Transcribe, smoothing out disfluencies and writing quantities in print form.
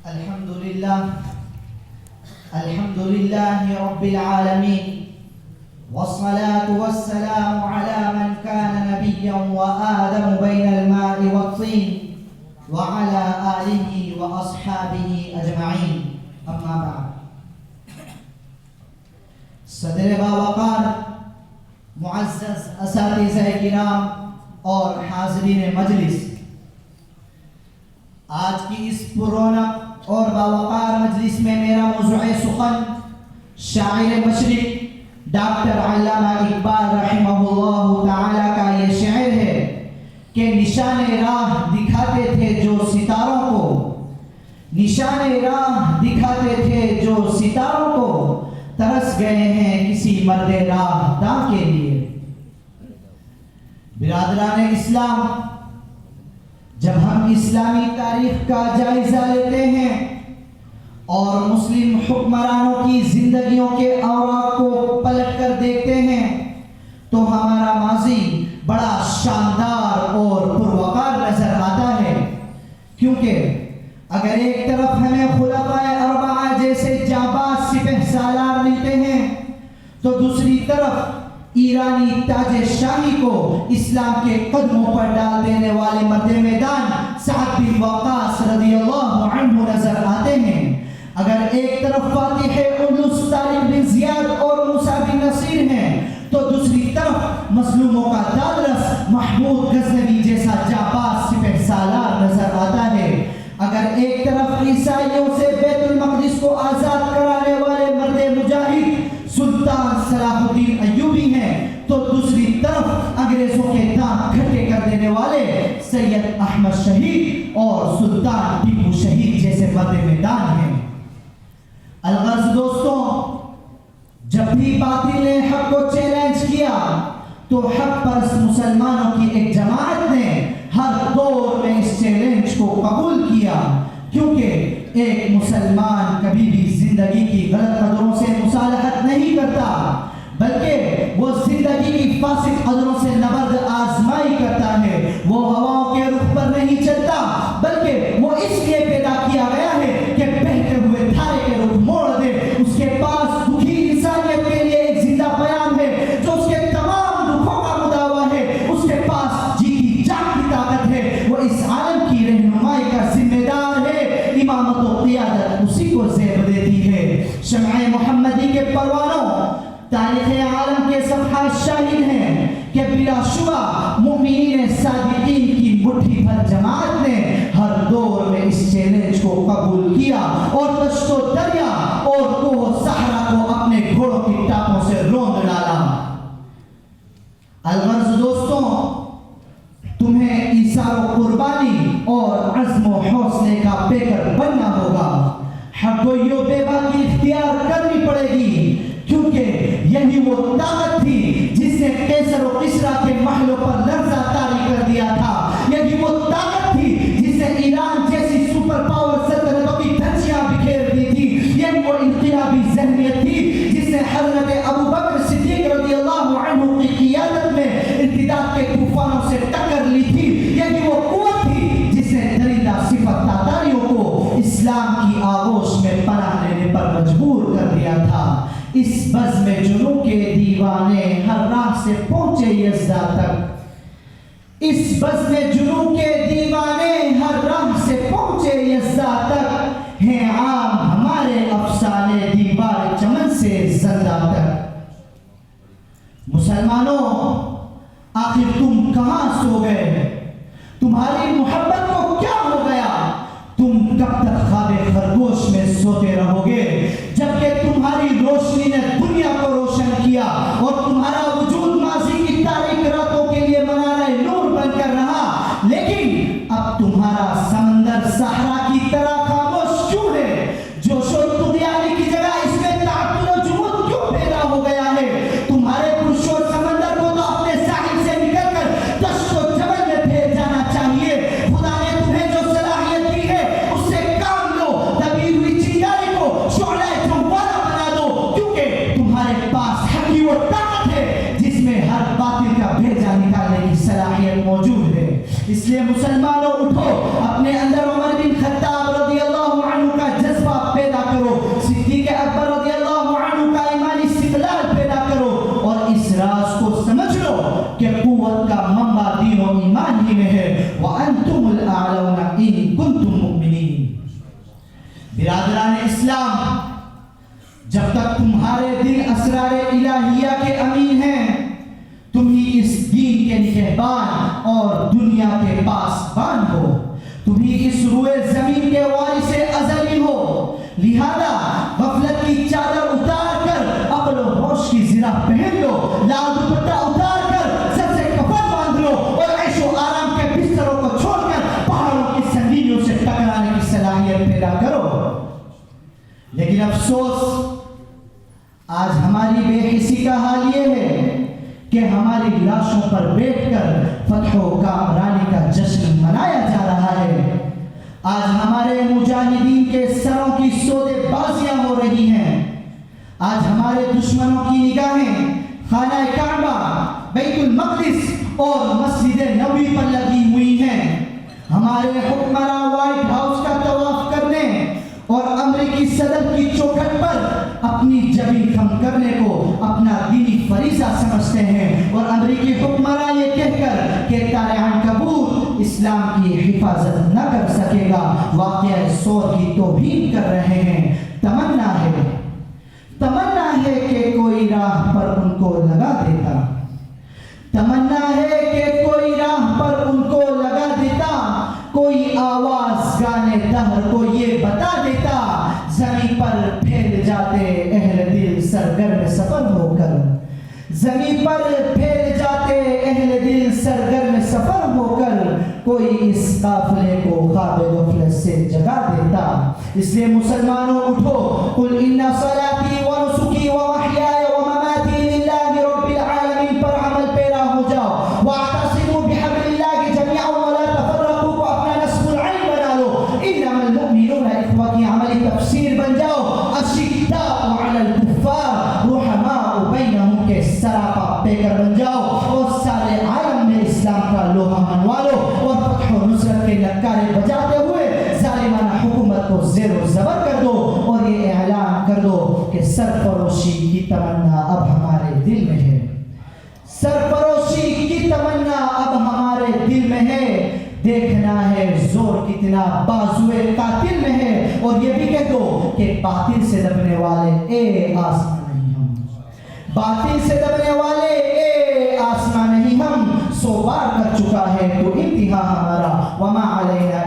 الحمد لله رب العالمين والصلاة والسلام على من كان نبيا وآدم بين الماء والطين وعلى آله وأصحابه أجمعين أما بعد صدر باوقار معزز اساتذہ کرام اور حاضرین مجلس، آج کی اس پررونق اور باوقار مجلس میں میرا موضوع سخن شاعر مشرق ڈاکٹر علامہ اقبال رحمہ اللہ تعالی کا یہ شعر ہے کہ نشان راہ دکھاتے تھے جو ستاروں کو، نشان راہ دکھاتے تھے جو ستاروں کو، ترس گئے ہیں کسی مرد راہ داں کے لیے۔ برادران اسلام، جب ہم اسلامی تاریخ کا جائزہ لیتے ہیں اور مسلم حکمرانوں کی زندگیوں کے اوراق کو پلٹ کر دیکھتے ہیں تو ہمارا ماضی بڑا شاندار اور پروقار نظر آتا ہے، کیونکہ اگر ایک طرف ہمیں خلفائے اربعہ جیسے جانباز سپہ سالار ملتے ہیں تو دوسری طرف ایرانی تاج شاہی کو اسلام کے قدموں پر ڈال دینے والے مرد میدان سعد بن وقاص رضی اللہ عنہ نظر آتے ہیں۔ اگر ایک طرف فاتح اندلس طارق بن زیاد اور موسیٰ بن نصیر ہیں تو دوسری طرف مظلوموں کا دادرس محمود غزنوی جیسا جانباز سپہ سالار نظر آتا ہے۔ اگر ایک طرف عیسائیوں سے بیت المقدس کو آزاد کرانے والے مرد مجاہد سلطان صلاح الدین ایوبی ہیں تو دوسری طرف انگریزوں کے دانت کھٹے کر دینے والے سید احمد شہید اور سلطان ٹیپو شہید جیسے مرد میدان ہیں۔ الغرض دوستوں، جب بھی باطل نے حق کو چیلنج کیا تو حق پرست مسلمانوں کی ایک جماعت نے ہر دور میں اس چیلنج کو قبول کیا، کیونکہ ایک مسلمان کبھی بھی زندگی کی غلط قدروں سے مصالحت نہیں کرتا، بلکہ وہ زندگی کی فاسد قدروں سے نبرد آزمائی کرتا ہے۔ وہ ہواؤں کے رخ پر نہیں چلتا، بلکہ وہ اس لیے پیدا کیا گیا ہے کہ بہتے ہوئے دھارے کے رخ موڑ دے۔ اس کے پاس دکھی انسانیت کے لیے ایک زندہ بیان ہے جو اس کے تمام دکھوں کا مداوا ہے۔ اس کے پاس جیتی جاگتی طاقت ہے، وہ اس عالم کی رہنمائی کا ذمہ دار ہے۔ امامت و قیادت اسی کو زیب دیتی ہے۔ شمع محمدی کے پروانوں تاریخ عالم کے صفحات شاہد ہیں کہ بلا شبہ مومنین صادقین کی مٹھی بھر جماعت نے ہر دور میں اس چیلنج کو قبول کیا اور دشت و دریا اور کوہ صحرا کو اپنے گھوڑوں کی ٹاپوں سے روند ڈالا۔ الغرض دوستوں، تمہیں ایثار و قربانی اور عزم و حوصلے کا پیکر بننا ہوگا۔ حق گوئی و بیوہ کی اختیار کرنی پڑے گی، کیونکہ یہی وہ طاقت تھی جس نے قیصر و کسریٰ کے محلوں پر لرزہ طاری کر دیا تھا۔ یہی وہ طاقت تھی جس نے ایران جیسی سپر پاور سلطنتوں کی دھجیاں بکھیر دی تھی۔ یہی وہ انقلابی ذہنیت تھی جس نے حضرت ابو بکر صدیق رضی اللہ عنہ کی قیادت میں ارتداد کے طوفانوں سے ٹکر لی تھی۔ یہی وہ قوت تھی جس نے درندہ صفت تاتاریوں کو اسلام کی آغوش میں پناہ لینے پر مجبور کر دیا تھا۔ اس بزم جنوں کے دیوانے ہر راہ سے پہنچے یزدہ تک، اس بزم جنوں کے دیوانے ہر راہ سے پہنچے یزدہ تک، ہیں عام ہمارے افسانے دیوار چمن سے زندہ تک۔ مسلمانوں، آخر تم کہاں سو گئے؟ تمہاری محبت کو کیا ہو گیا؟ تم کب تک خواب خرگوش میں سوتے رہو گے جبکہ تمہاری روشنی نے دنیا کو روشن کیا اور تمہارا وجود ماضی کی تاریک راتوں کے لیے منارہ نور بن کر رہا، لیکن اب تمہارا سمندر صحرا کی طرح خاموش کیوں ہے؟ جوش و طغیانی کی جگہ اس میں تعطل و جمود کیوں پیدا ہو گیا ہے؟ تمہارے پرشور سمندر کو تو اپنے ساحل سے نکل کر دشت و جبل میں پھیر جانا چاہیے۔ خدا نے تمہیں جو صلاحیت دی ہے اس سے برادران اسلام، جب تک تمہارے دل اسرار الہیہ کے امین ہیں، تم ہی اس دین کے نگہبان اور دنیا کے پاسبان ہو، تم ہی اس روئے زمین کے وارث ازلی ہو، لہذا غفلت کی چادر اتار کر عقل و ہوش کی زرہ پہن لو، لال دوپٹہ اتار کر سر سے کفن باندھ لو اور عیش و آرام کے بستروں کو چھوڑ کر پہاڑوں کی سنگینیوں سے ٹکرانے کی صلاحیت پیدا کرو۔ لیکن افسوس، آج ہماری بے حسی کا حال یہ ہے کہ ہماری لاشوں پر بیٹھ کر فتح و کامرانی کا جشن منایا جا رہا ہے۔ آج ہمارے مجاہدین کے سروں کی سودے بازیاں ہو رہی ہیں۔ آج ہمارے دشمنوں کی نگاہیں خانہ کعبہ، بیت المقدس اور مسجد نبوی پر لگی ہوئی ہیں۔ ہمارے حکمراں وائٹ ہاؤس کا طواف کرنے اور امریکی صدر کی چوکھٹ پر اپنی جبین خم کرنے کو اپنا دینی فریضہ سمجھتے ہیں، اور امریکی حکمراں یہ کہہ کر کہ طالعان کبور اسلام کی حفاظت نہ کر سکے گا، واقعہ سور کی توہین کر رہے ہیں۔ تمنا ہے کہ کوئی راہ پر ان کو لگا دیتا، تمنا ہے کہ کوئی راہ پر ان کو لگا دیتا، کوئی آواز گانے دہر کو یہ بتا دیتا، زمین پر پھیل جاتے اہل دل سرگرم سفر ہو کر، زمین پر پھیل جاتے اہل دل سرگرم سفر ہو کر، کوئی اس قافلے کو خواب غفلت سے جگا دیتا۔ اس لیے مسلمانوں اٹھو، قل ان صلاتی و نسکی و محیای و مماتی للہ رب العالمین پر عمل پیرا ہو جاؤ، واعتصموا بحبل اللہ جميعا ولا تفرقوا کو اپنا نصب العین بنا لو، انما المؤمنون اخوہ کی عملی تفسیر بن جاؤ، اشداء علی الکفار رحماء بینہم کے سراپا پیکر بن جاؤ، اور سارے عالم میں اسلام کا لوہا منوا لو، اور فتح و نصرت کے لکارے بجاتے ہوئے ظالمانہ حکومت کو زیر و زبر کر دو، اور یہ اعلان کر دو کہ سرفروشی کی تمنا اب ہمارے دل میں ہے، سرفروشی کی تمنا اب ہمارے دل میں ہے، دیکھنا ہے زور کتنا بازوئے قاتل میں ہے، اور یہ بھی کہہ دو کہ باطل سے دبنے والے اے آسمان نہیں ہم، باطل سے دبنے والے اے آسمان نہیں ہم، سو بار کر چکا ہے تو انتہا ہمارا، وما علینا